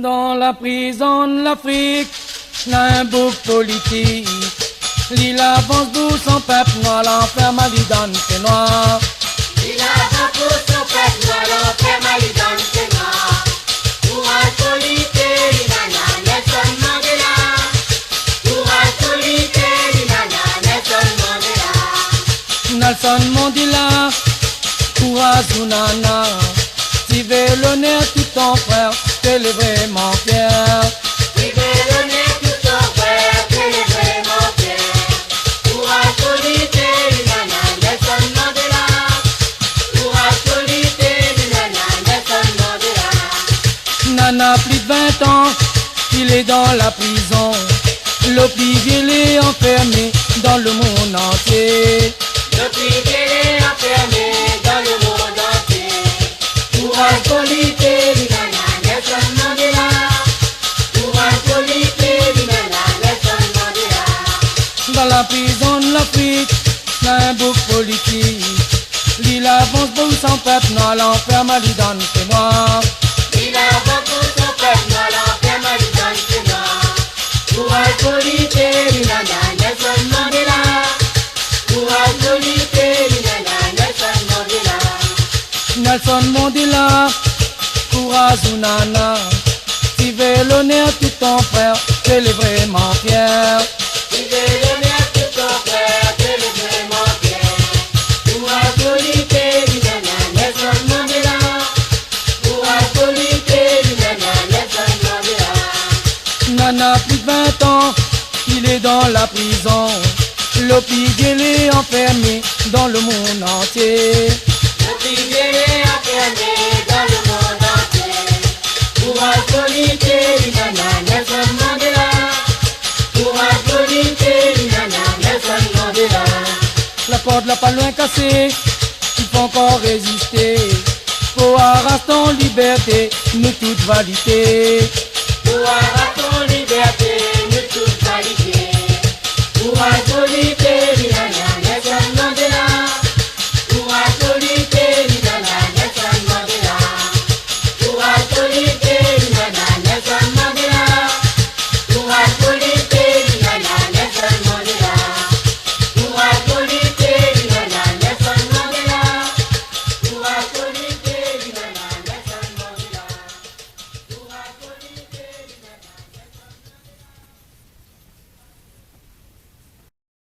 Dans la prison de l'Afrique, n'a un bouc politique. L'île avance pour son peuple noir, l'enfer Malidane c'est noir. L'île avance pour son peuple noir, l'enfer Malidane c'est noir. Courage politique, l'Inana, Nelson Mandela. Courage politique, l'Inana, Nelson Mandela. Nelson Mandela, courage Unana. Tu veux l'honneur tout ton frère, t'es vraiment fier. Tu veux l'honneur tout ton frère, t'es vraiment fier. Courage politique, l'Inana, Nelson Mandela. Courage politique, l'Inana, Nelson Mandela. Nana, plus de 20 ans, il est dans la prison. L'opivier l'est enfermé dans le monde entier. L'opivier l'est enfermé dans le monde entier. Courage politique, l'Inana, Nelson Mandela. Courage politique, l'Inana, Nelson Mandela. Dans la prison de l'Afrique, n'a un bouc politique. L'île avance pour son peuple noir, l'enfer Malidane c'est noir. Il avance pour son peuple noir, l'enfer Malidane c'est noir. Courage politique, l'Inana, Nelson Mandela. Courage politique, l'Inana, Nelson Mandela. Nelson Mandela, courage Unana. Tu veux l'honneur tout ton frère, t'es vraiment fier. Tu veux l'honneur tout ton frère, t'es vraiment fier. Courage politique, l'Inana, Nelson Mandela. Courage politique, l'Inana, Nelson Mandela. Nana, plus de 20 ans, il est dans la prison. L'opivier l'est enfermé dans le monde entier. L'opivier l'est enfermé dans le monde entier. Courage politique, l'Inana, Nelson Mandela. Courage politique, l'Inana, Nelson Mandela. La corde l'a pas loin cassée, il faut encore résister. Faut arracher ton liberté, nous toutes validées. Pour avoir ton liberté, nous tous qualifiés. Courage